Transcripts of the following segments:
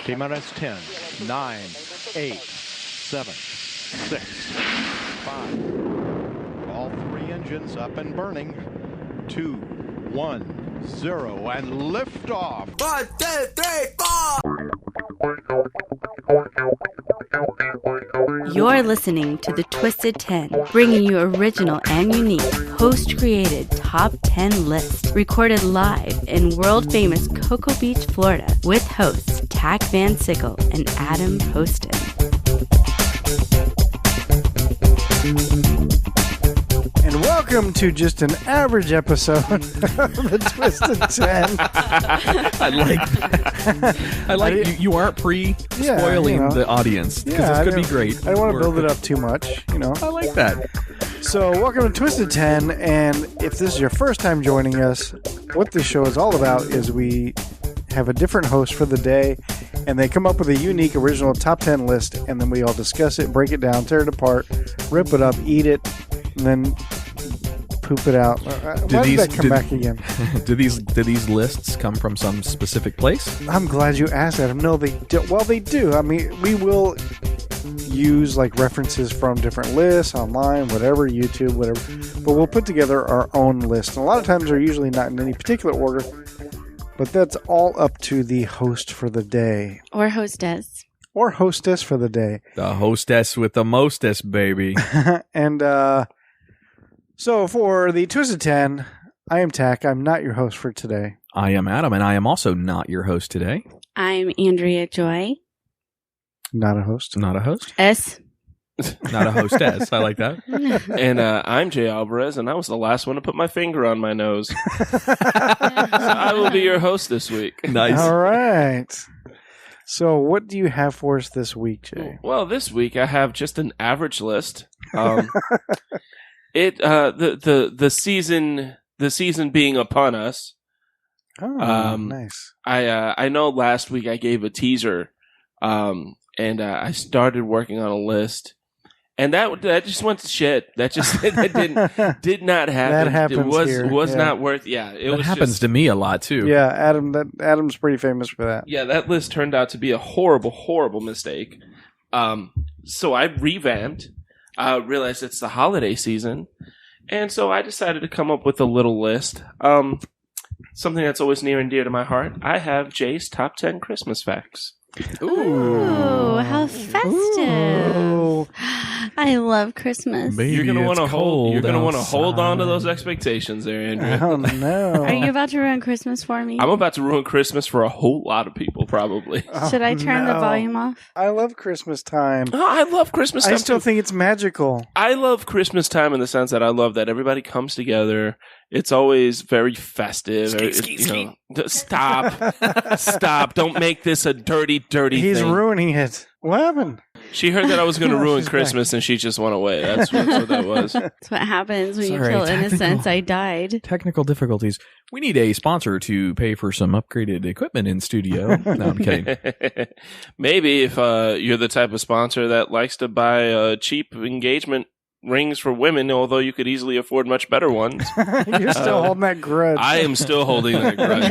T-minus 10, 9, 8, 7, 6, 5. All three engines up and burning. 2, 1, 0, and liftoff. 1, 2, 3, 4. You're listening to The Twisted 10, bringing you original and unique host-created top 10 lists, recorded live in world-famous Cocoa Beach, Florida, with hosts Tach Van Sickle and Adam Poston. And welcome to just an average episode of The Twisted 10. I like that. I like you aren't spoiling the audience, because this could be great. I don't want to build it up too much, I like that. So welcome to Twisted 10, and if this is your first time joining us, what this show is all about is we have a different host for the day, and they come up with a unique original top 10 list, and then we all discuss it, break it down, tear it apart, rip it up, eat it, and then poop it out. Why did that come back again? Do these lists come from some specific place? I'm glad you asked, Adam. No, they do. Well, they do. I mean, we will use like references from different lists online, whatever, YouTube, whatever. But we'll put together our own list. And a lot of times they're usually not in any particular order. But that's all up to the host for the day. Or hostess. Or hostess for the day. The hostess with the mostest, baby. And so for the Twisted 10, I am Tach. I'm not your host for today. I am Adam, and I am also not your host today. I'm Andrea Joy. Not a host. Not a host. S. Not a hostess. I like that. And I'm Jay Alvarez, and I was the last one to put my finger on my nose. So I will be your host this week. Nice. All right. So what do you have for us this week, Jay? Well, this week I have just an average list. The season being upon us. Oh, nice. I know last week I gave a teaser, and I started working on a list. And that just went to shit. That just did not happen. That happens It was not worth. Yeah, it happens to me a lot too. Yeah, Adam's pretty famous for that. Yeah, that list turned out to be a horrible, horrible mistake. So I revamped. Realized it's the holiday season, and so I decided to come up with a little list. Something that's always near and dear to my heart. I have Jay's top 10 Christmas facts. Ooh, how festive. Ooh. I love Christmas. Baby, you're gonna want to hold. You're gonna want to outside. hold on to those expectations, there, Andrea. Oh no! Are you about to ruin Christmas for me? I'm about to ruin Christmas for a whole lot of people, probably. Should I turn the volume off? I love Christmas time. Oh, I love Christmas time. I still too. think it's magical. I love Christmas time in the sense that I love that everybody comes together. It's always very festive. Stop. Stop. Don't make this a dirty He's thing. ruining it. What happened? She heard that I was going to ruin She's Christmas and she just went away. That's what that was. That's what happens when Sorry, you kill technical. innocence. I died. Technical difficulties. We need a sponsor to pay for some upgraded equipment in studio. No, I'm kidding. Maybe if you're the type of sponsor that likes to buy cheap engagement rings for women, although you could easily afford much better ones. You're still holding that grudge. I am still holding that grudge.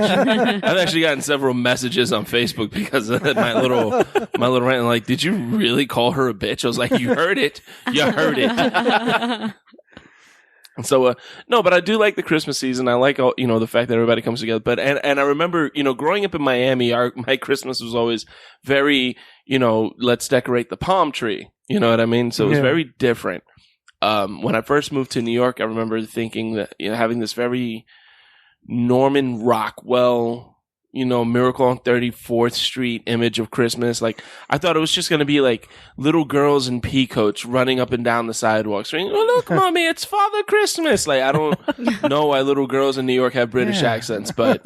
I've actually gotten several messages on Facebook because of my little rant. Like, did you really call her a bitch? I was like, you heard it. You heard it. So, no, but I do like the Christmas season. I like, the fact that everybody comes together. But, and I remember, growing up in Miami, my Christmas was always very, let's decorate the palm tree. You know what I mean? So it was very different. When I first moved to New York, I remember thinking that, having this very Norman Rockwell, Miracle on 34th Street image of Christmas. Like, I thought it was just going to be like little girls in pea coats running up and down the sidewalks saying, "Oh, look, mommy, it's Father Christmas." Like, I don't know why little girls in New York have British accents, but,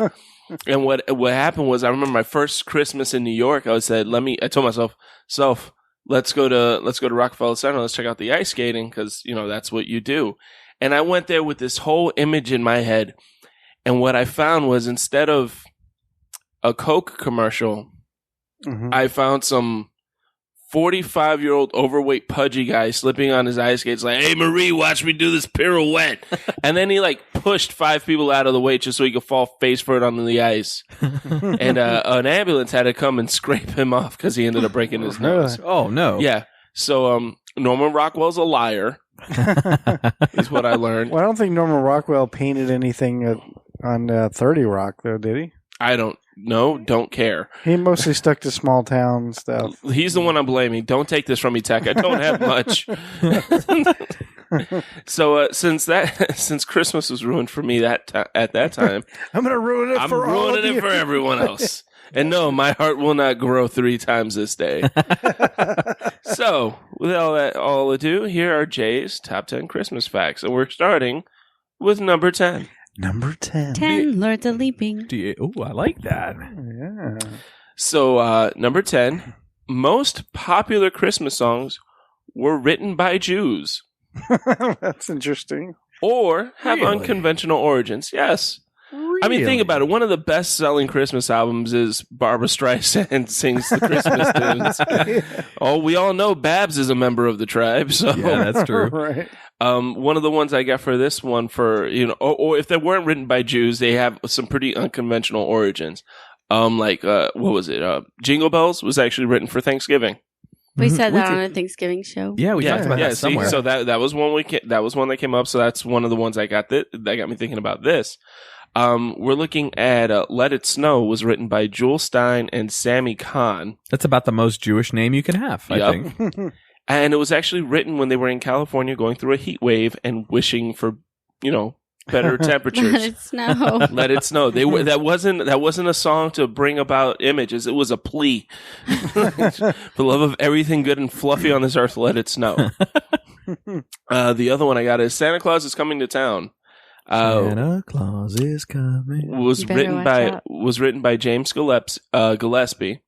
and what happened was, I remember my first Christmas in New York, I told myself, let's go to Rockefeller Center. Let's check out the ice skating because, that's what you do. And I went there with this whole image in my head. And what I found was, instead of a Coke commercial, I found some 45-year-old overweight pudgy guy slipping on his ice skates like, hey, Marie, watch me do this pirouette. And then he like pushed 5 people out of the way just so he could fall face first onto the ice. And an ambulance had to come and scrape him off because he ended up breaking his nose. Oh, no. Yeah. So Norman Rockwell's a liar is what I learned. Well, I don't think Norman Rockwell painted anything on 30 Rock, though, did he? I don't know. Don't care. He mostly stuck to small town stuff. He's the one I'm blaming. Don't take this from me, Tech. I don't have much. So since Christmas was ruined for me at that time, I'm going to ruin it for all of you. I'm ruining it for everyone else. And no, my heart will not grow 3 times this day. So, with all ado, here are Jay's top 10 Christmas facts, and we're starting with number 10. Number 10. 10 Lords of Leaping. Oh, I like that. Yeah. So, number 10, most popular Christmas songs were written by Jews. That's interesting. Or have Really? unconventional origins. Yes. Really? I mean, think about it. One of the best-selling Christmas albums is Barbra Streisand sings the Christmas tunes. Oh, we all know Babs is a member of the tribe. So, Yeah, that's true. Right. one of the ones I got for this one, or if they weren't written by Jews, they have some pretty unconventional origins. What was it? Jingle Bells was actually written for Thanksgiving. We said We that did- on a Thanksgiving show. Yeah, we talked about that see, somewhere. so that was one that was one that came up. So that's one of the ones I got that got me thinking about this. We're looking at Let It Snow was written by Jules Stein and Sammy Kahn. That's about the most Jewish name you can have, I Yep. think. And it was actually written when they were in California going through a heat wave and wishing for, better temperatures. Let it snow. Let it snow. That wasn't a song to bring about images. It was a plea. For the love of everything good and fluffy on this earth, let it snow. The other one I got is Santa Claus is Coming to Town. Santa Claus is coming. Was You better written watch by James Gillespie.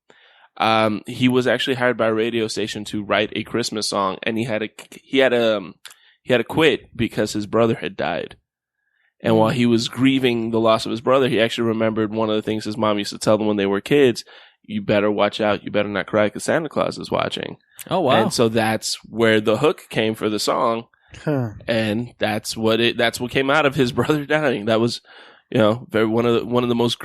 He was actually hired by a radio station to write a Christmas song, and he had to quit because his brother had died. And while he was grieving the loss of his brother, he actually remembered one of the things his mom used to tell them when they were kids: "You better watch out. You better not cry because Santa Claus is watching." Oh, wow. And so that's where the hook came for the song. Huh. And that's what came out of his brother dying. That was, one of the most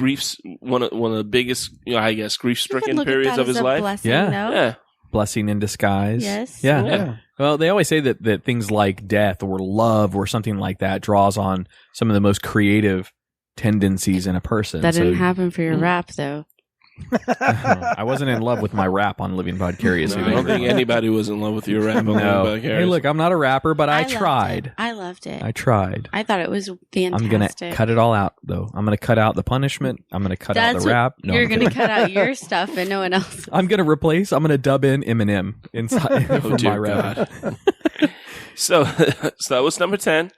one of the biggest, I guess, grief-stricken periods of his life. Blessing, Yeah. No? Yeah. Blessing in disguise. Yes. Yeah. Yeah. Well, they always say that things like death or love or something like that draws on some of the most creative tendencies in a person. That So- didn't happen for your rap, though. I wasn't in love with my rap on Living Vicariously. I don't think anybody was in love with your rap. No. Hey, look, I'm not a rapper, but I loved tried. it. I loved it. I tried. I thought it was fantastic. I'm going to cut it all out, though. I'm going to cut out the punishment. I'm going to cut out That's the what- rap. No, You're I'm going to kidding. cut out your stuff and no one else. I'm going to dub in Eminem inside for dear my rap. God. So that was number 10.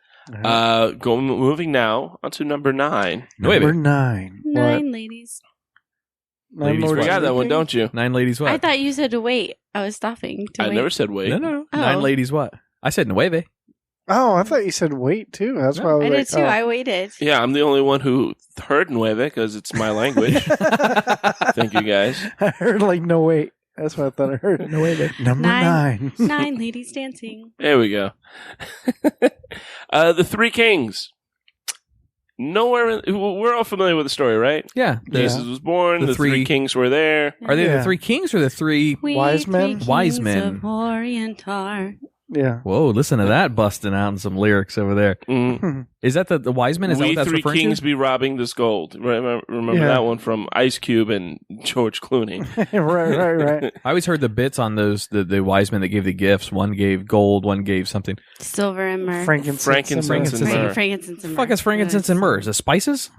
Moving now on to number 9. Number 9. 9 ladies. Ladies, You what? forgot that one, don't you? 9 ladies what? I thought you said to wait. I was stopping to I wait. never said wait. No. Oh. 9 ladies what? I said nueve. Oh, I thought you said wait, too. That's why I was I like, did too. oh. I waited. Yeah, I'm the only one who heard nueve because it's my language. Thank you, guys. I heard like no wait. That's what I thought I heard. No wait. Number 9. 9 ladies dancing. There we go. The Three Kings. We're all familiar with the story, right? Yeah. Jesus was born. The three kings were there. Are they Yeah. the 3 kings or the 3? We Wise men? three Wise kings men. of Orient are. Yeah. Whoa, listen to that busting out in some lyrics over there. Mm. Is that the wise men? Is that We what that's three referring kings to? be robbing this gold. Remember Yeah. that one from Ice Cube and George Clooney. right. I always heard the bits on those, the wise men that gave the gifts. One gave gold, one gave something. Silver and myrrh. Frankincense and Frankincense. myrrh. Frankincense and The fuck is frankincense and myrrh? Is it spices?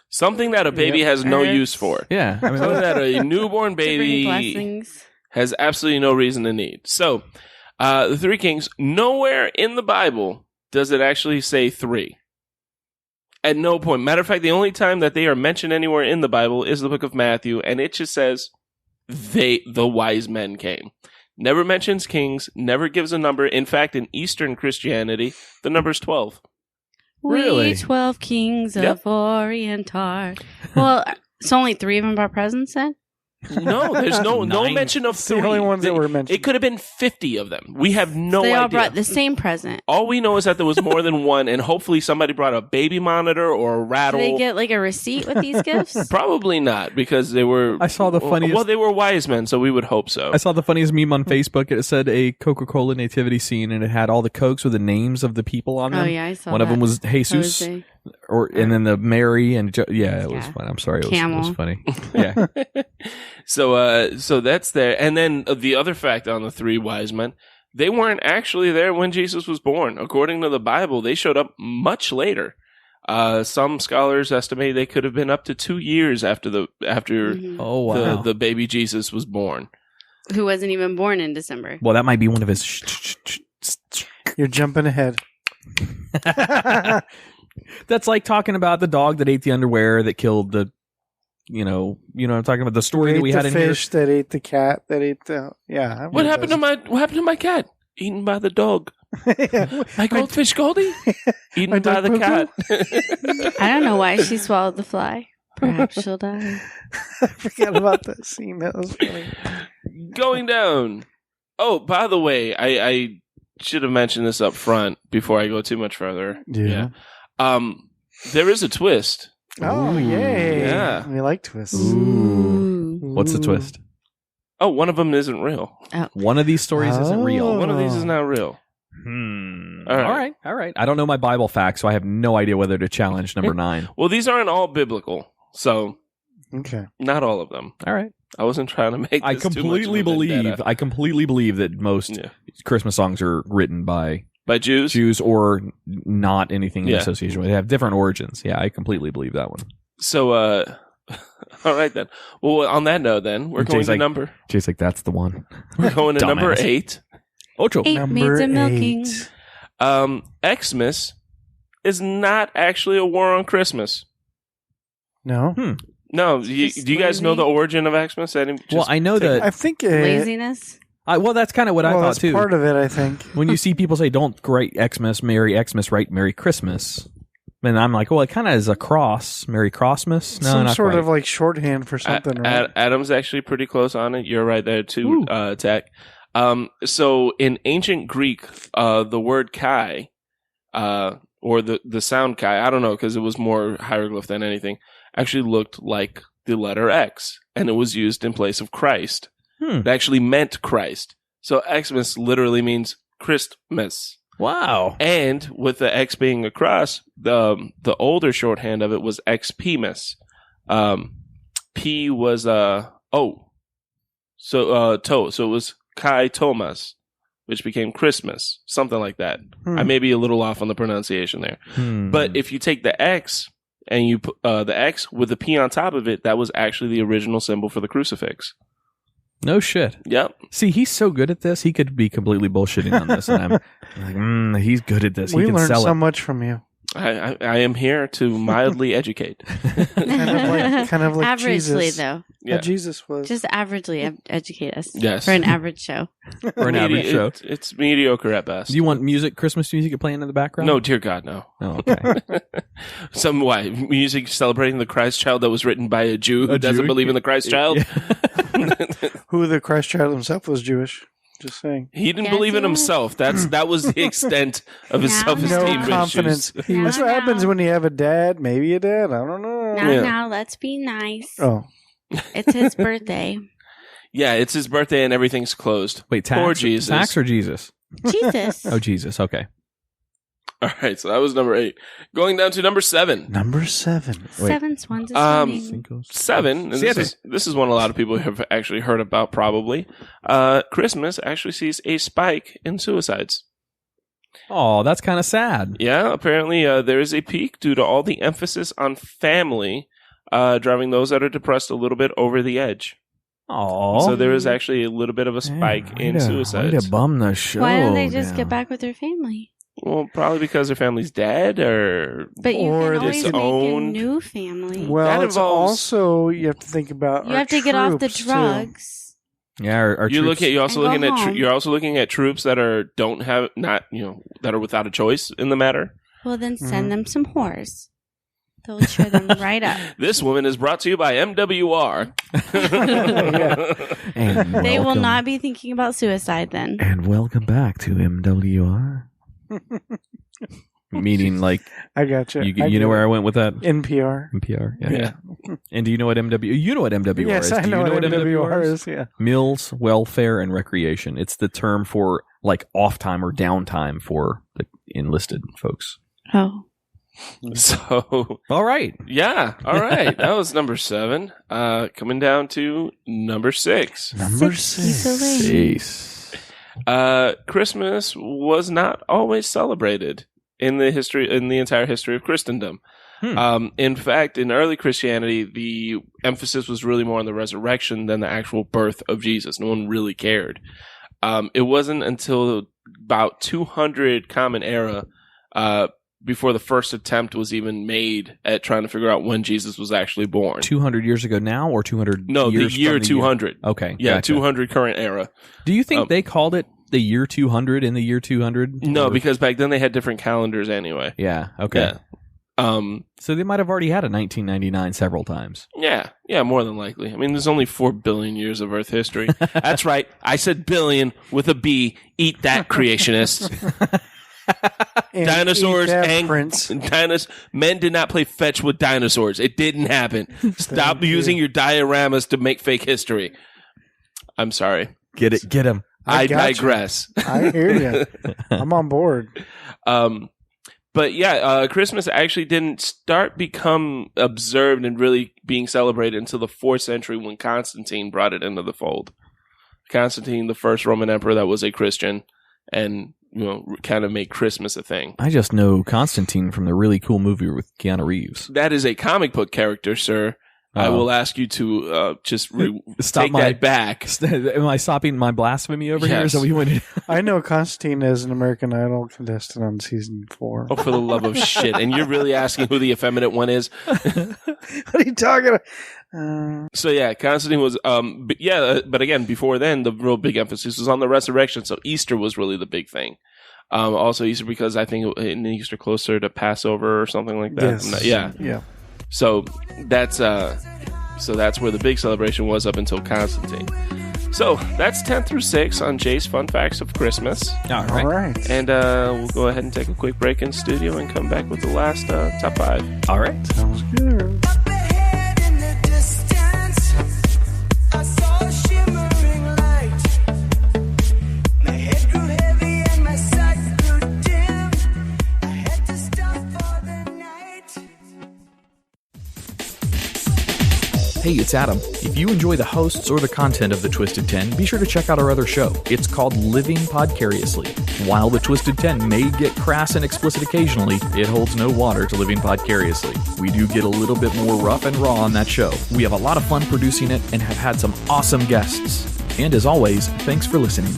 Something that a baby has no Herbs. use for. Yeah. I mean, Something that a newborn To bring baby blessings. has absolutely no reason to need. So, the Three Kings, nowhere in the Bible does it actually say 3. At no point. Matter of fact, the only time that they are mentioned anywhere in the Bible is the book of Matthew, and it just says the wise men came. Never mentions kings, never gives a number. In fact, in Eastern Christianity, the number is 12. Really? We 12 kings Yep. of Orient are. Well, so only 3 of them brought presents then? No, there's no mention of It's the three. only ones that were mentioned. It could have been 50 of them. We have no They idea. all brought the same present. All we know is that there was more than one, and hopefully somebody brought a baby monitor or a Did rattle. they get like a receipt with these gifts? Probably not, because they were... I saw the funniest- Well, they were wise men, so we would hope so. I saw the funniest meme on Facebook. It said a Coca-Cola nativity scene, and it had all the Cokes with the names of the people on them. Oh yeah, I saw One that. of them was Jesus, Jose. and then the Mary and it was Yeah. fun. I'm sorry, it Camel. was funny. Yeah, So that's there. And then the other fact on the three wise men, they weren't actually there when Jesus was born. According to the Bible, they showed up much later. Some scholars estimate they could have been up to 2 years after Mhm. oh wow. the baby Jesus was born. Who wasn't even born in December. Well, that might be one of his. You're jumping ahead. That's like talking about the dog that ate the underwear that killed the. You know what I'm talking about. The story that we had in here. The fish that ate the cat that ate the... Yeah. What happened to my cat? Eaten by the dog. My goldfish Goldie? Eaten my by dog the Poo-Poo? cat. I don't know why she swallowed the fly. Perhaps she'll die. I forgot about that scene. That was funny. Going down. Oh, by the way, I should have mentioned this up front before I go too much further. Yeah. There is a twist. Oh, yay. Yeah. We like twists. Ooh. What's the twist? Oh, one of them isn't real. One of these stories isn't real. One of these is not real. All right. right. I don't know my Bible facts, so I have no idea whether to challenge number 9. Well, these aren't all biblical, so Okay. not all of them. All right. I wasn't trying to make. I This too much completely of a believe. vendetta. I completely believe that most Yeah. Christmas songs are written by Jews. Jews or not anything in Yeah. association with. They have different origins. Yeah, I completely believe that one. So, all right then. Well, on that note, then we're going Jay's to like- number. Jay's like, that's the one. We're going to number Dumbass. 8. Ocho. 8 maids and milking. 8. Xmas is not actually a war on Christmas. No. No, do you Just guys know lazy? the origin of Xmas? Well, I know that. I think... Laziness. Well, that's kind of what I well, thought that's too. part of it, I think. When you see people say, "Don't write Xmas, write Merry Christmas," and I'm like, "Well, it kind of is a cross, Merry Crossmas." No, Some not sort quite. of like shorthand for something, right? Adam's actually pretty close on it. You're right there too, Tach. So in ancient Greek, the word chi, or the sound chi, I don't know, because it was more hieroglyph than anything, actually looked like the letter X, and it was used in place of Christ. It actually meant Christ. So Xmas literally means Christmas. Wow. And with the X being a cross, the older shorthand of it was Xmas. P was O. So to. So it was Kai Thomas, which became Christmas. Something like that. I may be a little off on the pronunciation there. But if you take the X and you put the X with the P on top of it, that was actually the original symbol for the crucifix. No shit. Yep. See, he's so good at this. He could be completely bullshitting on this, and I'm like, he's good at this. We he can learned sell so it. much from you. I am here to mildly educate. Kind of like Averagely, Jesus. though. Yeah. How Jesus was. Just averagely educate us. Yes. For an average show. For an average show. It's mediocre at best. Do you want Christmas music playing in the background? No, dear God, no. Oh, okay. Some music celebrating the Christ child that was written by a Jew who doesn't believe in the Christ child. Who the Christ child himself was Jewish. Just saying. He didn't Yes, believe in he himself. That was the extent of his No, self-esteem No confidence. issues. No, That's what no. happens when you have a dad. Maybe a dad. I don't know. Now, let's be nice. Oh. It's his birthday. Yeah, it's his birthday and everything's closed. Wait, Poor tax, Jesus. tax or Jesus? Jesus. Oh, Jesus. Okay. All right, so that was number 8. Going down to number 7. Number 7. Wait. 7 swans is Um, swimming. 7, and this is one a lot of people have actually heard about probably. Christmas actually sees a spike in suicides. Oh, that's kind of sad. Yeah, apparently there is a peak due to all the emphasis on family, driving those that are depressed a little bit over the edge. Oh, So there is actually a little bit of a spike in suicides. Way to bum the show. Why don't they just down. get back with their family? Well, probably because their family's dead, or But you Or can always make a disowned. new family. Well, That it's involves- also, you have to think about you our have to get off the troops, too. drugs. Yeah, our you look troops- at you're also And go looking at home. you're also looking at troops that don't have that are without a choice in the matter. Well, then send them some whores. They'll cheer them right up. This woman is brought to you by MWR. And They will welcome- not be thinking about suicide then. And welcome back to MWR. Meaning, like, I got you know where I went with that? NPR. NPR. Yeah. And do you know what You know what MWR Yes, is? I Do know you what MWR is. Yeah. Meals, welfare, and recreation. It's the term for like off time or downtime for the enlisted folks. Oh. So, All right. yeah. All right. That was number 7. Coming down to number 6. Number Six. Christmas was not always celebrated in the entire history of Christendom. In fact, in early Christianity, the emphasis was really more on the resurrection than the actual birth of Jesus. No one really cared. It wasn't until about 200 Common Era before the first attempt was even made at trying to figure out when Jesus was actually born. 200 years ago now or 200 No, years the year from the 200. Okay. Yeah, gotcha. 200 current era. Do you think they called it the year 200 in the year 200? No, Or- because back then they had different calendars anyway. Yeah. Okay. Yeah. So they might have already had a 1999 several times. Yeah, more than likely. I mean, there's only 4 billion years of Earth history. That's right. I said billion with a B. Eat that, creationists. And Dinosaurs eat that, and Prince. men did not play fetch with dinosaurs. It didn't happen. Stop using your dioramas to make fake history. I'm sorry. Get it. Get him. I gotcha. digress. I hear you. I'm on board. But yeah, Christmas actually didn't become observed and really being celebrated until the 4th century when Constantine brought it into the fold. Constantine, the first Roman emperor that was a Christian, and kind of made Christmas a thing. I just know Constantine from the really cool movie with Keanu Reeves. That is a comic book character, sir. I will ask you to just take that back. Am I stopping my blasphemy over here? Yes. So we went. I know Constantine as an American Idol contestant on season 4. Oh, for the love of shit. And you're really asking who the effeminate one is? What are you talking about? So yeah, Constantine was, but again, before then, the real big emphasis was on the resurrection. So Easter was really the big thing. Also Easter because I think in Easter closer to Passover or something like that. Yes. Yeah. So that's where the big celebration was up until Constantine. So that's 10 through 6 on Jay's Fun Facts of Christmas. All right. All right. And we'll go ahead and take a quick break in studio and come back with the last top 5. All right. Sounds good. Hey, it's Adam. If you enjoy the hosts or the content of The Twisted 10, be sure to check out our other show. It's called Living Podcariously. While The Twisted 10 may get crass and explicit occasionally, it holds no water to Living Podcariously. We do get a little bit more rough and raw on that show. We have a lot of fun producing it and have had some awesome guests. And as always, thanks for listening.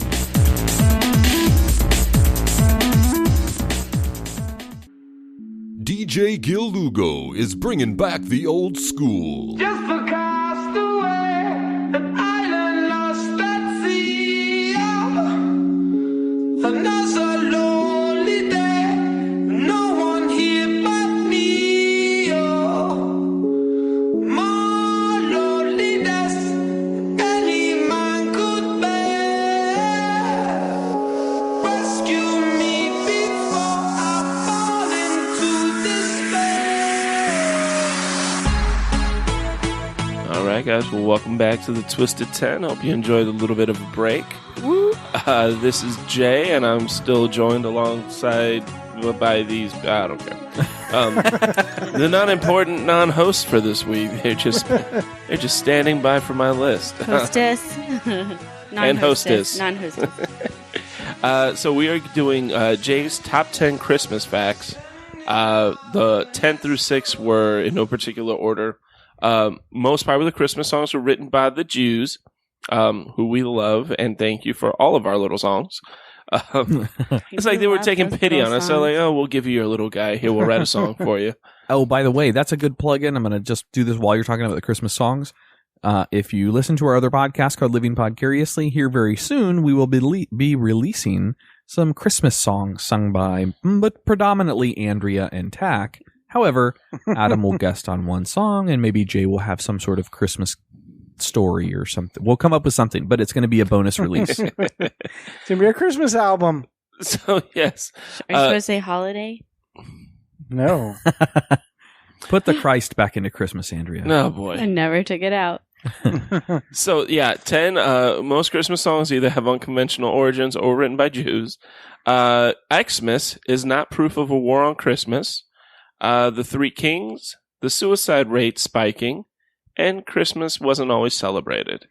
DJ Gil Lugo is bringing back the old school. Just a cast away, an island lost at sea. Another lonely day, no one here but me. More loneliness than any man could bear. Rescue me before I fall into despair. All right, guys. Well, welcome back to the Twisted 10. Hope you enjoyed a little bit of a break. This is Jay, and I'm still joined alongside by these. I don't care. The non-important non-hosts for this week. They're just standing by for my list. Hostess. And hostess. Non-hostess. So we are doing Jay's top 10 Christmas facts. The 10 through 6 were in no particular order. Most popular Christmas songs were written by the Jews, who we love, and thank you for all of our little songs. It's like they were taking pity on us. So like, oh, we'll give you your little guy. Here, we'll write a song for you. Oh, by the way, that's a good plug-in. I'm going to just do this while you're talking about the Christmas songs. If you listen to our other podcast called Living Podcariously, here very soon we will be releasing some Christmas songs sung by, but predominantly Andrea and Tach. However, Adam will guest on one song, and maybe Jay will have some sort of Christmas story or something. We'll come up with something, but it's going to be a bonus release. It's going to be a Christmas album. So, yes. Are you supposed to say holiday? No. Put the Christ back into Christmas, Andrea. Oh, boy. I never took it out. So, yeah, 10, most Christmas songs either have unconventional origins or were written by Jews. Xmas is not proof of a war on Christmas. The Three Kings, the suicide rate spiking, and Christmas wasn't always celebrated.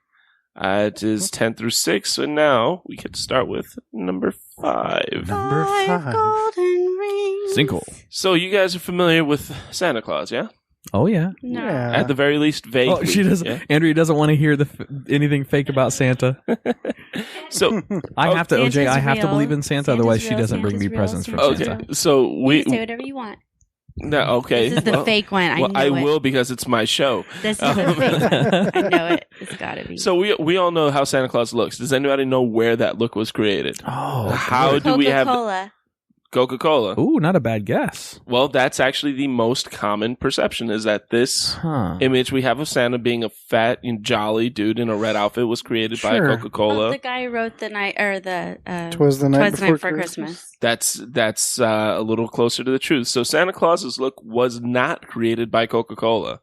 It is 10 through 6, and now we get to start with number 5. Number 5. Golden rings. Sinkle. So, you guys are familiar with Santa Claus, yeah? Oh, yeah. No. Yeah. At the very least, vaguely. Oh, she doesn't. Yeah? Andrea doesn't want to hear anything fake about Santa. So, I have to, Santa's OJ, I have to real. believe in Santa, Santa's otherwise she real, doesn't bring me Santa's real, presents from Santa's Santa. okay. So, You say whatever you want. No, okay. This is the Well, fake one. I well, know I it. will because it's my show. This is the fake one. I know it. It's got to be. So we all know how Santa Claus looks. Does anybody know where that look was created? Oh, How do we have Coca-Cola. Coca-Cola? Ooh, not a bad guess. Well, that's actually the most common perception is that this Huh. image we have of Santa being a fat and jolly dude in a red outfit was created by Sure. Coca-Cola. Oh, the guy who wrote the night or the Twas the night Twas the before night Christmas. That's a little closer to the truth. So Santa Claus's look was not created by Coca-Cola.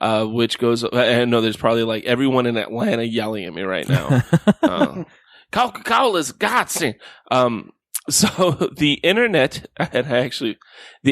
Which goes, I know there's probably like everyone in Atlanta yelling at me right now. Coca-Cola's godsend. So the internet, the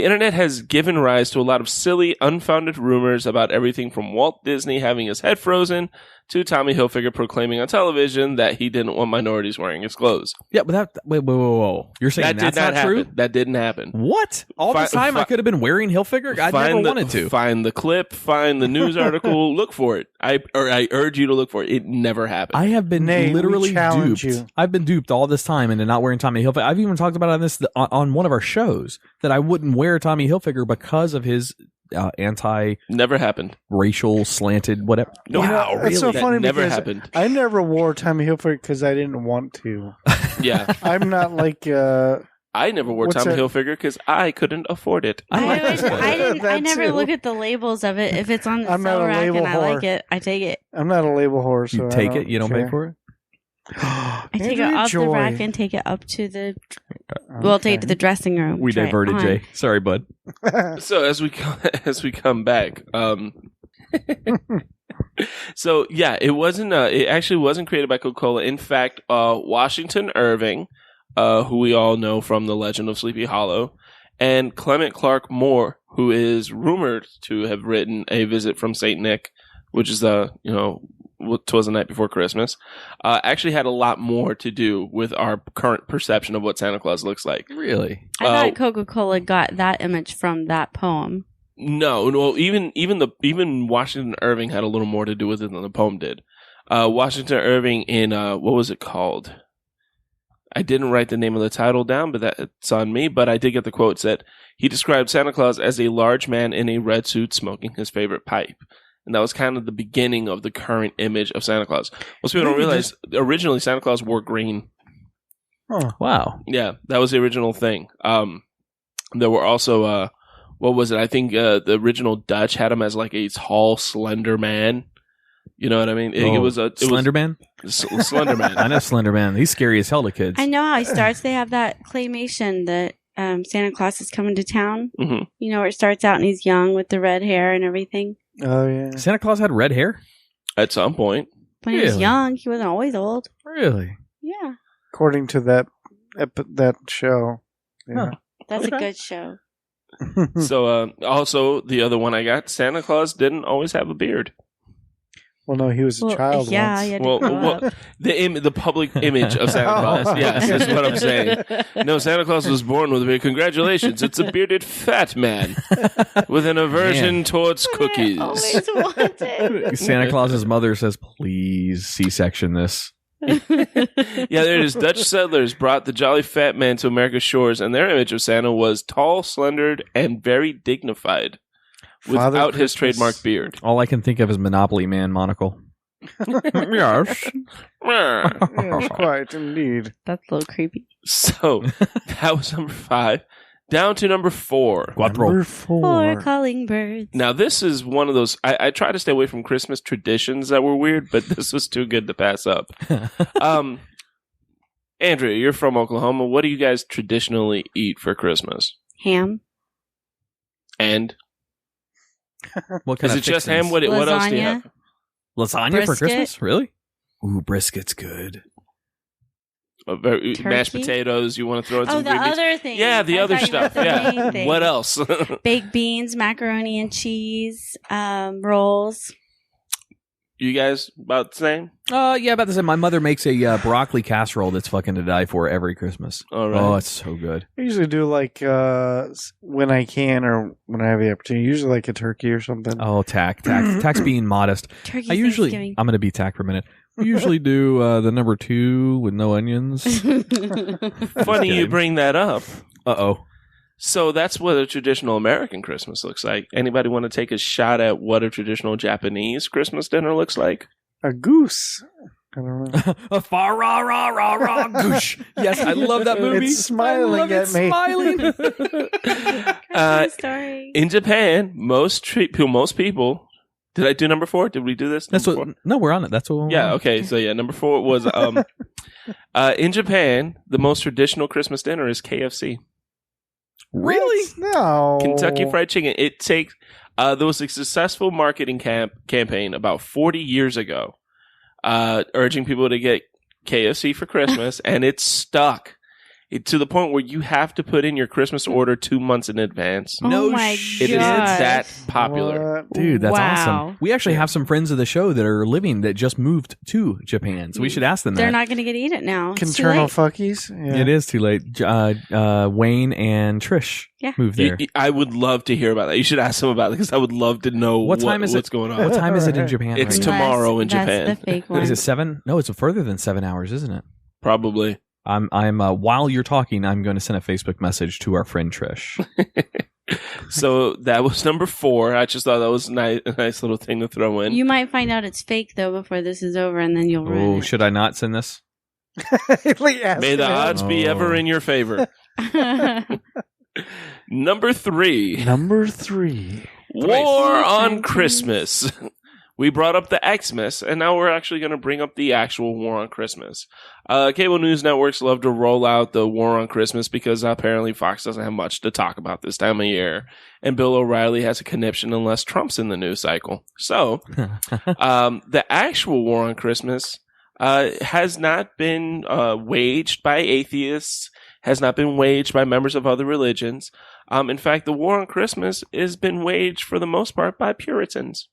internet has given rise to a lot of silly, unfounded rumors about everything from Walt Disney having his head frozen to Tommy Hilfiger proclaiming on television that he didn't want minorities wearing his clothes. Yeah, but that, whoa. You're saying That that's did not not true? happen. That didn't happen. What? All this time I could have been wearing Hilfiger? I never wanted to. Find the clip, find the news article, look for it. I urge you to look for it. It never happened. I have been Nay, we literally challenge duped. you. I've been duped all this time into not wearing Tommy Hilfiger. I've even talked about on this on one of our shows that I wouldn't wear Tommy Hilfiger because of his Never happened. anti-racial slanted whatever. No, Wow, really? it's so That funny never because happened. I never wore Tommy Hilfiger because I didn't want to. Yeah. I'm not like I never wore What's Tommy that? Hilfiger because I couldn't afford it. I like this one. I That never too. look at the labels of it. If it's on the I'm not sale a rack label and I like whore. it, I take it. I'm not a label whore. So You I take don't it, you don't care. pay for it? I take it off the rack and take it up to the take it to the dressing room. We try it diverted, on. Jay. Sorry, bud. So as we come back, so yeah, it wasn't. It actually wasn't created by Coca-Cola. In fact, Washington Irving, who we all know from The Legend of Sleepy Hollow, and Clement Clark Moore, who is rumored to have written A Visit from Saint Nick, which is "'Twas the Night Before Christmas," actually had a lot more to do with our current perception of what Santa Claus looks like. Really? I thought Coca-Cola got that image from that poem. No, even Washington Irving had a little more to do with it than the poem did. Washington Irving in what was it called? I didn't write the name of the title down, but that's on me. But I did get the quote. Said he described Santa Claus as a large man in a red suit smoking his favorite pipe. And that was kind of the beginning of the current image of Santa Claus. Most people don't realize originally Santa Claus wore green. Oh. Wow. Yeah, that was the original thing. There were also, what was it? I think the original Dutch had him as like a tall, slender man. You know what I mean? It was Slender Man? Slender Man. I know Slender Man. He's scary as hell to kids. I know how he starts. They have that claymation that Santa Claus is coming to town. Mm-hmm. You know, where it starts out and he's young with the red hair and everything. Oh yeah. Santa Claus had red hair? At some point. When he was Really? young, he wasn't always old. Really? Yeah. According to that show. Yeah. That's Okay. a good show. So, also, the other one I got, Santa Claus didn't always have a beard. Well, no, he was a child yeah, once. he had to Well, grow well, up. the public image of Santa Claus. Yes, is what I'm saying. No, Santa Claus was born with a beard. Congratulations. It's a bearded fat man with an aversion towards cookies. I always wanted. Santa Claus's mother says, please C-section this. Yeah, there it is. Dutch settlers brought the jolly fat man to America's shores, and their image of Santa was tall, slender, and very dignified, Father without his Christmas. trademark beard. All I can think of is Monopoly Man monocle. Yes. Yes, quite indeed. That's a little creepy. So that was number 5. Down to number 4. Number 4. For calling birds. Now, this is one of those... I try to stay away from Christmas traditions that were weird, but this was too good to pass up. Andrea, you're from Oklahoma. What do you guys traditionally eat for Christmas? Ham. And? What kind Is of it just fixins? ham? What else do you Lasagna. have? Lasagna for Brisket. Christmas? Really? Ooh, brisket's good. Mashed Turkey? potatoes. You want to throw in some Oh, the green beans? other thing. Yeah, the I other thought you meant stuff. the Yeah. main thing. What else? Baked beans, macaroni and cheese, rolls. You guys about the same? Yeah, about the same. My mother makes a broccoli casserole that's fucking to die for every Christmas. All right. Oh, it's so good. I usually do like when I can or when I have the opportunity. Usually like a turkey or something. Oh, Tach's being modest. Turkey I usually, Thanksgiving. I'm going to be Tach for a minute. We usually do the number 2 with no onions. Funny you bring that up. Uh-oh. So that's what a traditional American Christmas looks like. Anybody want to take a shot at what a traditional Japanese Christmas dinner looks like? A goose. I don't know. A far rah rah rah rah goosh. Yes, I love that movie. It's smiling I love at it me. Smiling. Christmas story. In Japan, most people. Did I do number 4? Did we do this? That's Number what. 4? No, we're on it. That's what. We're Yeah. on. Okay. So yeah, number 4 was in Japan. The most traditional Christmas dinner is KFC, Really? No. Kentucky Fried Chicken. It takes. There was a successful marketing campaign about 40 years ago, urging people to get KFC for Christmas, and it's stuck. To the point where you have to put in your Christmas order 2 months in advance. Oh No my shit. It is gosh. that popular. What? Dude, that's Wow. awesome. We actually have some friends of the show that are living that just moved to Japan, so we should ask them They're that. not going to get to eat it now. It's too Internal late. fuckies? Yeah. It is too late. Wayne and Trish Yeah. moved there. I would love to hear about that. You should ask them about it because I would love to know What time is it? what's going on. What time is it in Japan? It's right now? tomorrow in That's Japan. the fake one. Is it 7? No, it's further than 7 hours, isn't it? Probably. I'm while you're talking, I'm going to send a Facebook message to our friend Trish. So that was number 4. I just thought that was a nice little thing to throw in. You might find out it's fake, though, before this is over, and then you'll ruin Oh, it. should I not send this? May the odds be ever in your favor. Number 3. Number 3. War on Christmas. We brought up the Xmas, and now we're actually going to bring up the actual War on Christmas. Cable news networks love to roll out the War on Christmas because apparently Fox doesn't have much to talk about this time of year, and Bill O'Reilly has a conniption unless Trump's in the news cycle. So, the actual War on Christmas has not been waged by atheists, has not been waged by members of other religions. In fact, the War on Christmas has been waged for the most part by Puritans.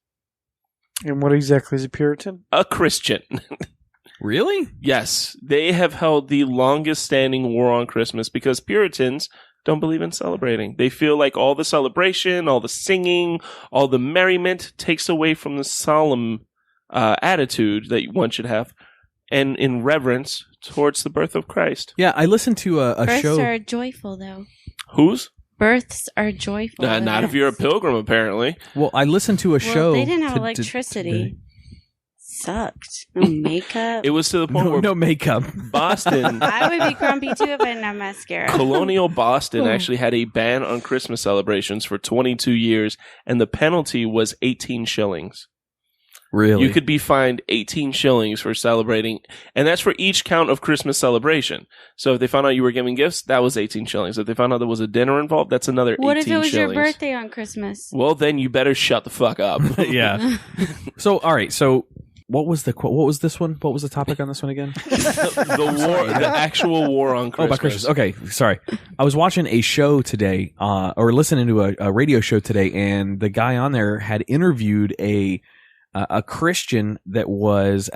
And what exactly is a Puritan? A Christian. Really? Yes, they have held the longest standing war on Christmas because Puritans don't believe in celebrating. They feel like all the celebration, all the singing, all the merriment takes away from the solemn attitude that one should have and in reverence towards the birth of Christ. Yeah, I listened to a Births show. are joyful, though. Whose? Births are joyful. Not if you're a pilgrim, apparently. Well, I listened to a show. They didn't have to- electricity. Sucked. No makeup. It was to the point No, where no makeup. Boston, I would be grumpy, too, if I didn't have mascara. colonial Boston actually had a ban on Christmas celebrations for 22 years, and the penalty was 18 shillings. Really? You could be fined 18 shillings for celebrating, and that's for each count of Christmas celebration. So if they found out you were giving gifts, that was 18 shillings. If they found out there was a dinner involved, that's another 18 What if it was shillings. your birthday on Christmas? Well, then you better shut the fuck up. yeah. So, all right. So, what was this one? What was the topic on this one again? the actual war on Christmas. Oh, by Christmas. Okay, sorry. I was watching a show today, or listening to a radio show today, and the guy on there had interviewed a Christian that was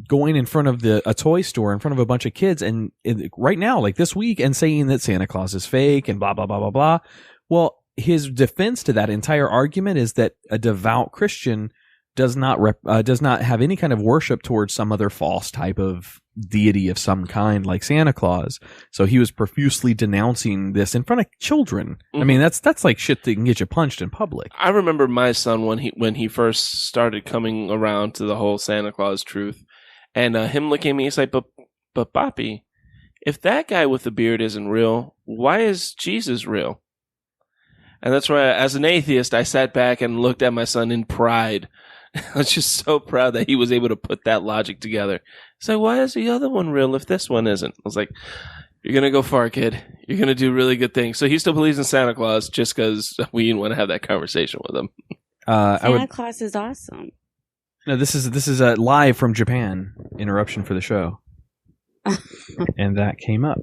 going in front of a toy store in front of a bunch of kids, and right now, like this week, and saying that Santa Claus is fake and blah blah blah blah blah. Well, his defense to that entire argument is that a devout Christian does not have any kind of worship towards some other false type of deity of some kind like Santa Claus. So he was profusely denouncing this in front of children. I mean, that's like shit that can get you punched in public. I remember my son when he first started coming around to the whole Santa Claus truth, and him looking at me, he's like, but Boppy, if that guy with the beard isn't real, why is Jesus real? And that's why, as an atheist, I sat back and looked at my son in pride. I was just so proud that he was able to put that logic together. So why is the other one real if this one isn't? I was like, you're going to go far, kid. You're going to do really good things. So he still believes in Santa Claus just because we didn't want to have that conversation with him. Santa Claus is awesome. No, this is live from Japan. Interruption for the show. And that came up.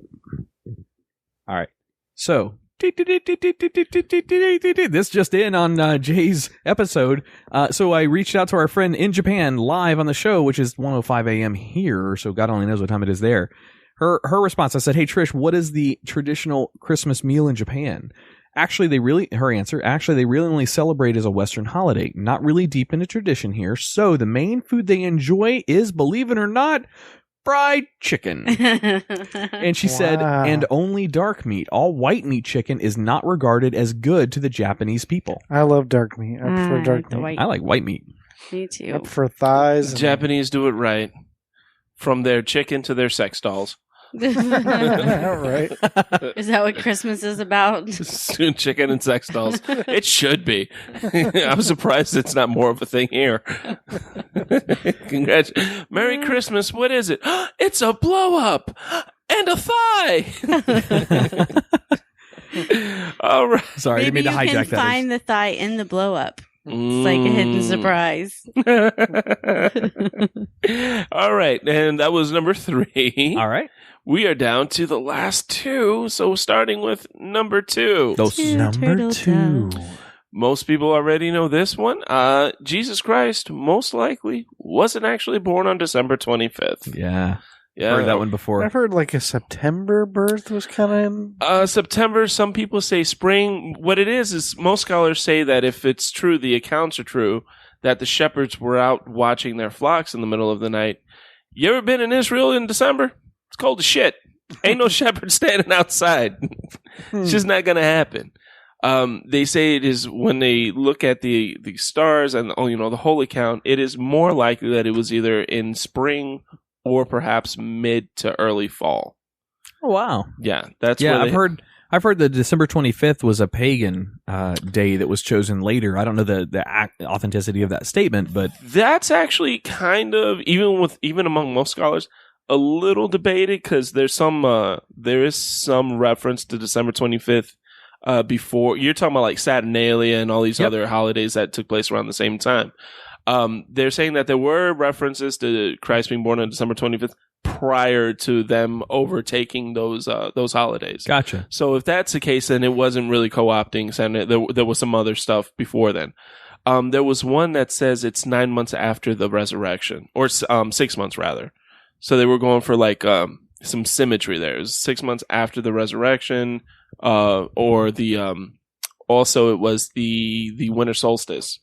All right. So, this just in on Jay's episode. So I reached out to our friend in Japan live on the show, which is 1:05 a.m. here. So God only knows what time it is there. Her response, I said, "Hey Trish, what is the traditional Christmas meal in Japan?" Her answer, they really only celebrate as a Western holiday, not really deep into tradition here. So the main food they enjoy is, believe it or not, fried chicken. And she said, and only dark meat. All white meat chicken is not regarded as good to the Japanese people. I love dark meat. I prefer dark meat. I like white meat. Me too. I prefer thighs. Japanese do it right. From their chicken to their sex dolls. Right. Is that what Christmas is about? Chicken and sex dolls. It should be. I'm surprised it's not more of a thing here. Congratulations. Merry Christmas. What is it? It's a blow up and a thigh. All right. Sorry, I didn't mean to hijack that. You can find the thigh in the blow up. It's like a hidden surprise. All right. And that was number 3. All right. We are down to the last 2. So starting with number 2. Number 2. Most people already know this one. Jesus Christ most likely wasn't actually born on December 25th. Yeah. Yeah. Heard that one before. I've heard like a September birth was kind of in. September, some people say spring. What it is most scholars say that if it's true, the accounts are true, that the shepherds were out watching their flocks in the middle of the night. You ever been in Israel in December? It's cold as shit. Ain't no shepherd standing outside. It's just not going to happen. They say it is when they look at the stars and the holy count, it is more likely that it was either in spring or perhaps mid to early fall. Oh wow! Yeah, that's I've heard that December 25th was a pagan day that was chosen later. I don't know the authenticity of that statement, but that's actually kind of even among most scholars a little debated because there is some reference to December 25th before. You're talking about like Saturnalia and all these other holidays that took place around the same time. They're saying that there were references to Christ being born on December 25th prior to them overtaking those holidays. Gotcha. So if that's the case, then it wasn't really co-opting Saturday. There was some other stuff before then. There was one that says it's 9 months after the resurrection, or 6 months rather. So they were going for like some symmetry there. It was 6 months after the resurrection, or the also it was the winter solstice.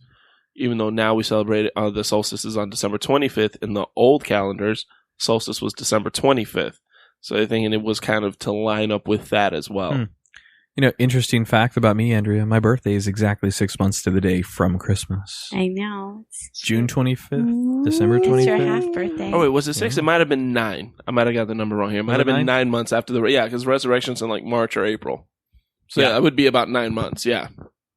Even though now we celebrate the solstice is on December 25th, in the old calendars, solstice was December 25th. So they're thinking it was kind of to line up with that as well. Interesting fact about me, Andrea. My birthday is exactly 6 months to the day from Christmas. I know. June 25th, December 25th. It's your half birthday. Oh, wait, was it 6? It might have been 9. I might have got the number wrong here. It might have been 9 months after because resurrection's in like March or April. So yeah, it would be about 9 months, yeah.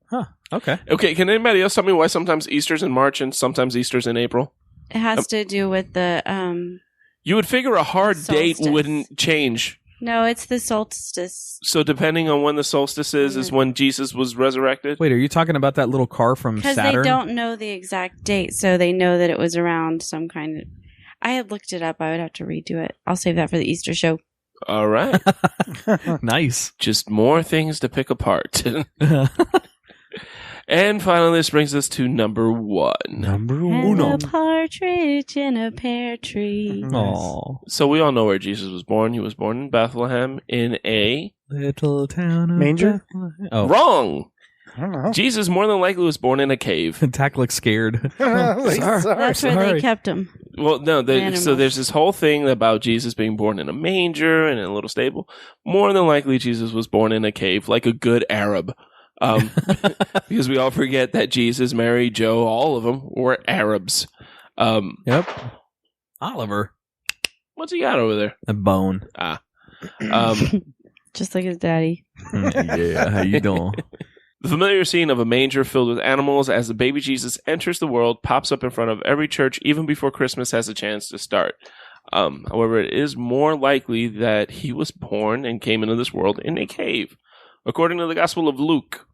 Huh, okay. Okay, can anybody else tell me why sometimes Easter's in March and sometimes Easter's in April? It has to do with the... you would figure a hard date solstice. Wouldn't change. No, it's the solstice. So depending on when the solstice is when Jesus was resurrected? Wait, are you talking about that little car from Because Saturn? they don't know the exact date, so they know that it was around some kind of... I had looked it up. I would have to redo it. I'll save that for the Easter show. All right. Nice. Just more things to pick apart. And finally, this brings us to number 1. Number And 1. a partridge in a pear tree. Aw. So we all know where Jesus was born. He was born in Bethlehem in a... Little town of Manger? Bethlehem. Oh. Wrong! I don't know. Jesus more than likely was born in a cave. Tack looks scared. That's where they kept him. Well, no, Animals. so there's this whole thing about Jesus being born in a manger and in a little stable. More than likely, Jesus was born in a cave, like a good Arab. Because we all forget that Jesus, Mary, Joe, all of them were Arabs. Yep. Oliver. What's he got over there? A bone. Just like his daddy. Yeah, how you doing? The familiar scene of a manger filled with animals as the baby Jesus enters the world pops up in front of every church even before Christmas has a chance to start. However, it is more likely that he was born and came into this world in a cave. According to the Gospel of Luke,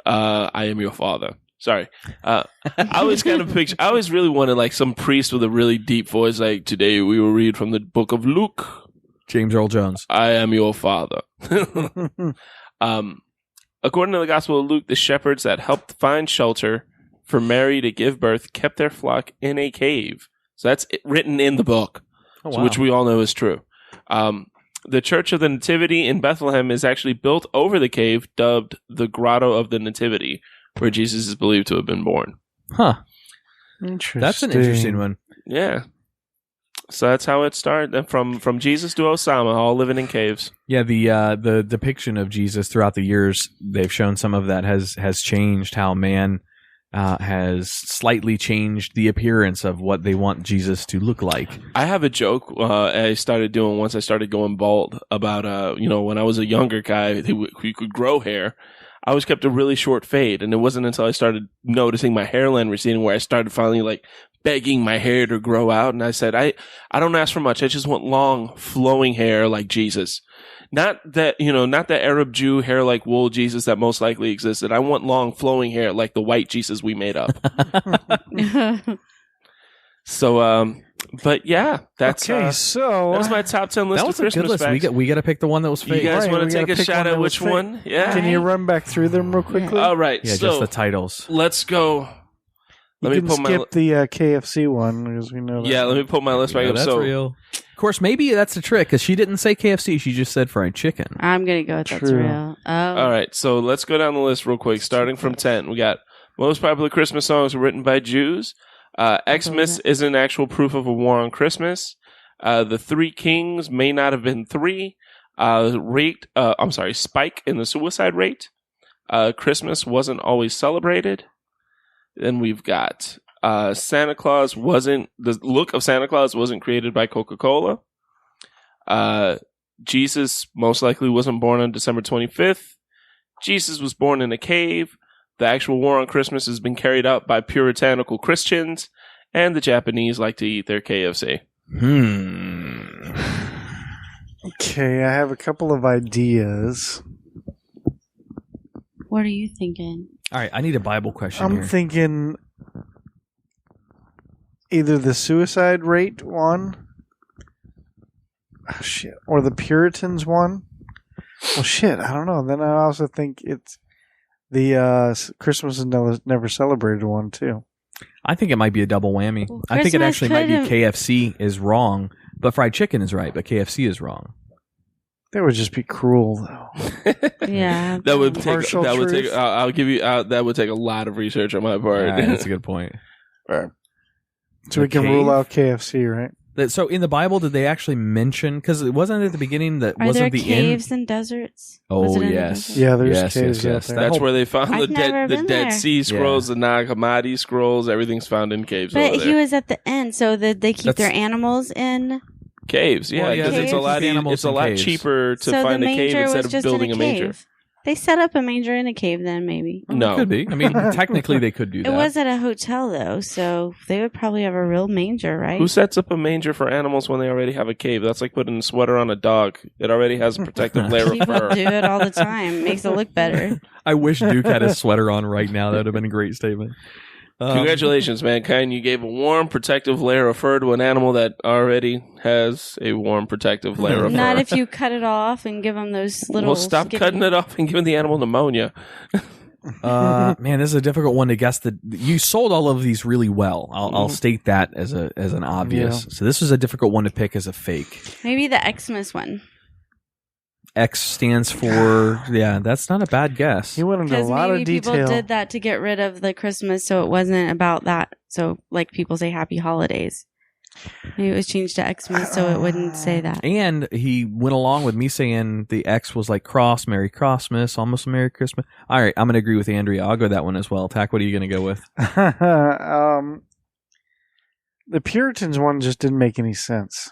I am your father. Sorry. I always kind of picture, I always really wanted like some priest with a really deep voice, like, today we will read from the book of Luke. James Earl Jones. I am your father. According to the Gospel of Luke, the shepherds that helped find shelter for Mary to give birth kept their flock in a cave. So that's written in the book, which we all know is true. The Church of the Nativity in Bethlehem is actually built over the cave, dubbed the Grotto of the Nativity, where Jesus is believed to have been born. Huh. Interesting. That's an interesting one. Yeah. So that's how it started. From Jesus to Osama, all living in caves. Yeah, the depiction of Jesus throughout the years, they've shown some of that has changed how man has slightly changed the appearance of what they want Jesus to look like. I have a joke I started doing once I started going bald about, when I was a younger guy who could grow hair. I always kept a really short fade, and it wasn't until I started noticing my hairline receding where I started finally like begging my hair to grow out. And I said, I don't ask for much. I just want long, flowing hair like Jesus. Not that Arab Jew hair like wool Jesus that most likely existed. I want long, flowing hair like the white Jesus we made up. So, but yeah, that's my top 10 list that of was a Christmas good list. facts. We got to pick the one that was fake. You guys Right, want we to take gotta a pick shot one at that was which fake. one? Yeah. Can you run back through them real quickly? All right. Yeah, so just the titles. let's go. You can skip the KFC one because we know that. Yeah, let me pull my list back Yeah, up. that's So real. Of course, maybe that's the trick because she didn't say KFC. She just said fried chicken. I'm going to go with that's True. real. Oh. all right, so let's go down the list real quick. Starting from 10, we got most popular Christmas songs written by Jews. Xmas isn't actual proof of a war on Christmas. The Three Kings may not have been three. Spike in the suicide rate. Christmas wasn't always celebrated. Then we've got Santa Claus the look of Santa Claus wasn't created by Coca-Cola. Jesus most likely wasn't born on December 25th. Jesus was born in a cave. The actual war on Christmas has been carried out by puritanical Christians, and the Japanese like to eat their KFC. Okay, I have a couple of ideas. What are you thinking? All right, I need a Bible question I'm here. thinking either the suicide rate one, or the Puritans one. Well, I don't know. Then I also think it's the Christmas is never celebrated one too. I think it might be a double whammy. Well, I think it Christmas actually might be could've- KFC is wrong, but fried chicken is right, but KFC is wrong. That would just be cruel, though. Yeah. That would Partial take. truth. I'll give you. That would take a lot of research on my part. All right, that's a good point. So we can cave? rule out KFC, right? So in the Bible, did they actually mention? Because it wasn't at the beginning that Are there wasn't the caves end. and deserts? Was Oh it in the yes, desert? Yeah, there's yes, caves yes, out yes. there. That That's whole- where they found I've never the been Dead there. Sea Scrolls, the Nag Hammadi Scrolls. Everything's found in caves But over he there. was at the end, so that they keep That's- their animals in. Caves, yeah, Well, yeah, because they it's a keep lot. the animals It's a in lot caves. cheaper to So the find a cave manger instead was of just building in a a manger. cave. They set up a manger in a cave then, maybe. No, Could be. I mean, technically they could do that. It was at a hotel, though, so they would probably have a real manger, right? Who sets up a manger for animals when they already have a cave? That's like putting a sweater on a dog. It already has a protective layer of People fur. do it all the time. Makes it look better. I wish Duke had a sweater on right now. That would have been a great statement. Congratulations, mankind! You gave a warm, protective layer of fur to an animal that already has a warm, protective layer of Not fur. if you cut it off and give them those little. Well, stop skinny- cutting it off and giving the animal pneumonia. Man, this is a difficult one to guess. You sold all of these really well. I'll state that as an obvious. So this is a difficult one to pick as a fake. Maybe the Xmas one. X stands for that's not a bad guess. He went into a Because lot maybe of people detail. did that to get rid of the Christmas, so it wasn't about that. So, like people say Happy Holidays. Maybe it was changed to Xmas so it wouldn't say that. And he went along with me saying the X was like cross, Merry Christmas, almost a Merry Christmas. All right, I'm going to agree with Andrea. I'll go that one as well. Tack, what are you going to go with? The Puritans one just didn't make any sense.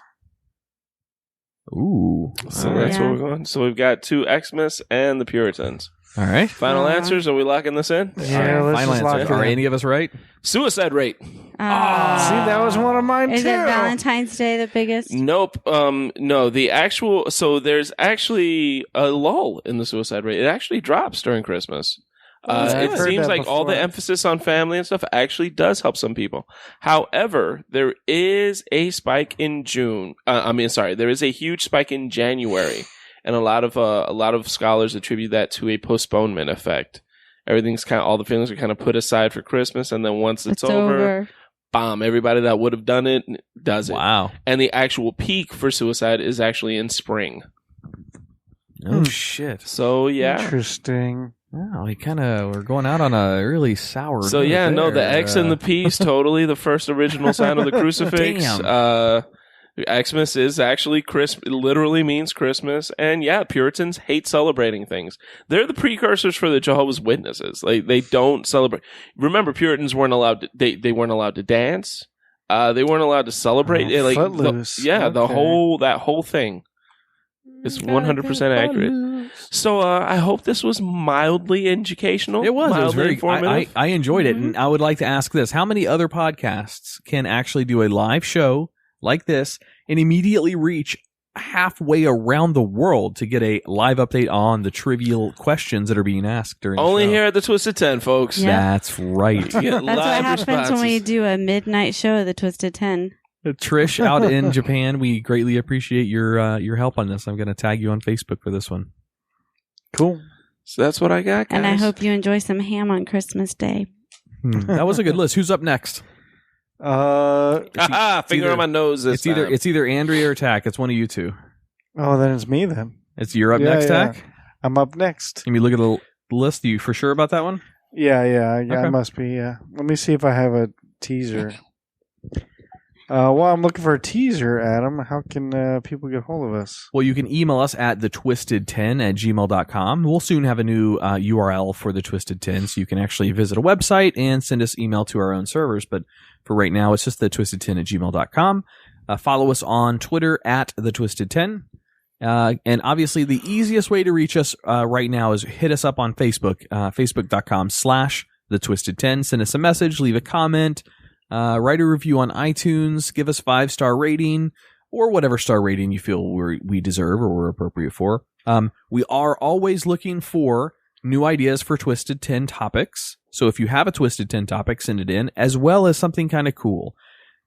Ooh. So that's Yeah. where we're going. So we've got 2 Xmas and the Puritans. All right. Final answers? Are we locking this in? Yeah, let's Final just lock answer. it Are in. any of us right? Suicide rate. See, that was one of mine Is too. it Valentine's Day the biggest? Nope. No, the actual, so there's actually a lull in the suicide rate. It actually drops during Christmas. I've It heard seems that like all the before. emphasis on family and stuff actually does help some people. However, there is a spike in June. There is a huge spike in January, and a lot of scholars attribute that to a postponement effect. Everything's all the feelings are kind of put aside for Christmas, and then once it's over, bam, everybody that would have done it does it. Wow. And the actual peak for suicide is actually in spring. Oh, shit. So yeah. Interesting. Wow, we're going out on a really sour So note yeah, no, the there. X and the P is totally the first original sign of the crucifix. Damn. Xmas is actually it literally means Christmas, and yeah, Puritans hate celebrating things. They're the precursors for the Jehovah's Witnesses. Like they don't celebrate. Remember, Puritans weren't allowed to, they weren't allowed to dance. They weren't allowed to celebrate. Footloose. The Okay. that whole thing is 100% accurate. So I hope this was mildly educational. It was. It was mildly very. informative. I enjoyed it, and I would like to ask this: how many other podcasts can actually do a live show like this and immediately reach halfway around the world to get a live update on the trivial questions that are being asked during Only the show? here at the Twisted 10, folks. Yeah. That's right. Get That's what live happens when we responses. do a midnight show of the Twisted 10. Trish out in Japan, we greatly appreciate your help on this. I'm going to tag you on Facebook for this one. Cool. So that's what I got, guys. And I hope you enjoy some ham on Christmas Day. That was a good list. Who's up next? Finger either- on my nose this time. It's either Andrea or Tach. It's one of you two. Oh, then it's me then. You're up next, yeah. Tach? I'm up next. Can you look at the list? Are you for sure about that one? Yeah, I Okay. must be. Yeah. Let me see if I have a teaser. While I'm looking for a teaser, Adam, how can people get hold of us? Well, you can email us at thetwisted10@gmail.com. We'll soon have a new URL for the Twisted 10, so you can actually visit a website and send us email to our own servers. But for right now, it's just thetwisted10@gmail.com. Follow us on Twitter at thetwisted10. And obviously, the easiest way to reach us right now is hit us up on Facebook, facebook.com/thetwisted10. Send us a message, leave a comment. Write a review on iTunes, give us 5-star rating, or whatever star rating you feel we deserve or we're appropriate for. We are always looking for new ideas for Twisted 10 topics. So if you have a Twisted 10 topic, send it in, as well as something kind of cool.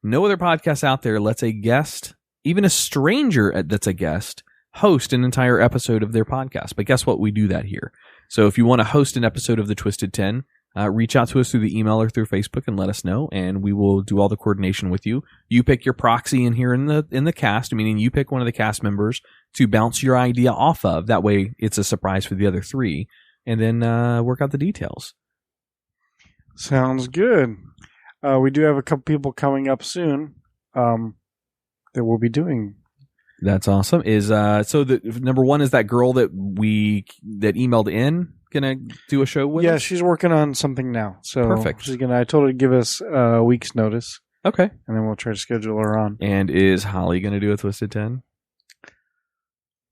No other podcast out there lets a guest, even a stranger that's a guest, host an entire episode of their podcast. But guess what? We do that here. So if you want to host an episode of the Twisted 10, reach out to us through the email or through Facebook and let us know, and we will do all the coordination with you. You pick your proxy in here in the cast, meaning you pick one of the cast members to bounce your idea off of. That way, it's a surprise for the other three, and then work out the details. Sounds good. We do have a couple people coming up soon that we'll be doing. That's awesome. So the number one is that girl that emailed in. Gonna do a show with Yeah, us? she's working on something now. So Perfect. I told her to give us a week's notice, Okay. and then we'll try to schedule her on. And is Holly gonna do a Twisted 10?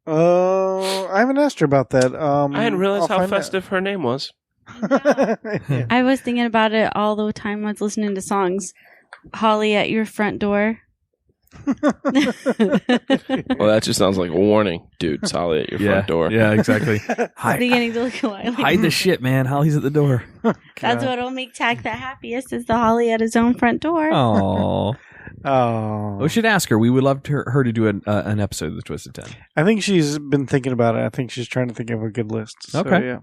I haven't asked her about that. I didn't realize I'll how find out. festive her name was. Yeah. I was thinking about it all the time I was listening to songs. Holly at your front door. Well, that just sounds like a warning, dude. Solly at your front door. Yeah, exactly. Beginning to look like Hide the shit, man. Holly's at the door. That's what'll make Tach the happiest is the Holly at his own front door. Oh. Oh, We should ask her. We would love her to do an episode of the Twisted 10. I think she's been thinking about it. I think she's trying to think of a good list. So, Okay. Yeah.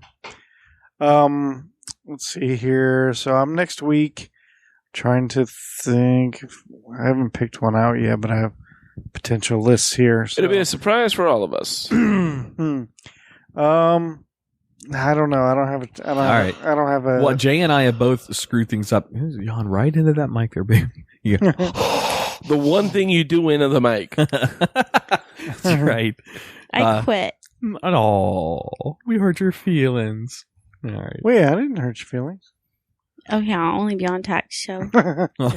Let's see here. So I'm next week trying to think. I haven't picked one out yet, but I have potential lists here. So. It'll be a surprise for all of us. I don't know. I don't have a. All right. I don't have a. Well, Jay and I have both screwed things up. Yawn right into that mic there, baby. You go, The one thing you do into the mic. That's right. I quit. Oh, we hurt your feelings. All right. Wait, I didn't hurt your feelings. Oh, yeah, I'll only be on Tach's show.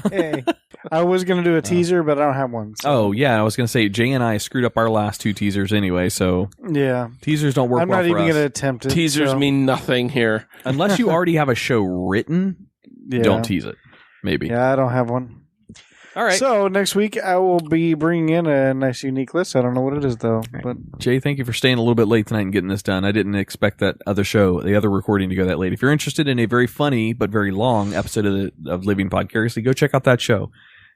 Hey. I was going to do a teaser, but I don't have one. So. Oh, yeah. I was going to say, Jay and I screwed up our last 2 teasers anyway, so Yeah. teasers don't work I'm well not for even us. going to attempt it. Teasers so. mean nothing here. Unless you already have a show written, Yeah. don't tease it. Maybe. Yeah, I don't have one. All right. So next week I will be bringing in a nice unique list. I don't know what it is though, but Jay, thank you for staying a little bit late tonight and getting this done. I didn't expect that other show, the other recording, to go that late. If you're interested in a very funny but very long episode of Living Podcariously, go check out that show.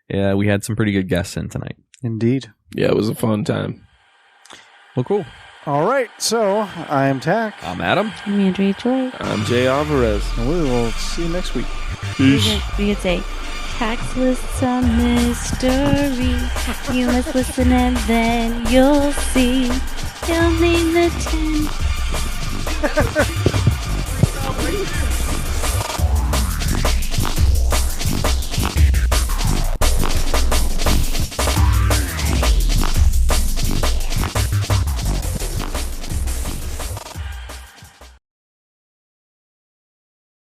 Yeah, we had some pretty good guests in tonight. indeed. Yeah, it was a fun time. Well, cool. All right, so I am Tach, I'm Adam. I'm Andrea Joy. I'm Jay Alvarez. and we will see you next week. We could say, Tach's list's a mystery. You must listen and then you'll see. He'll name the 10.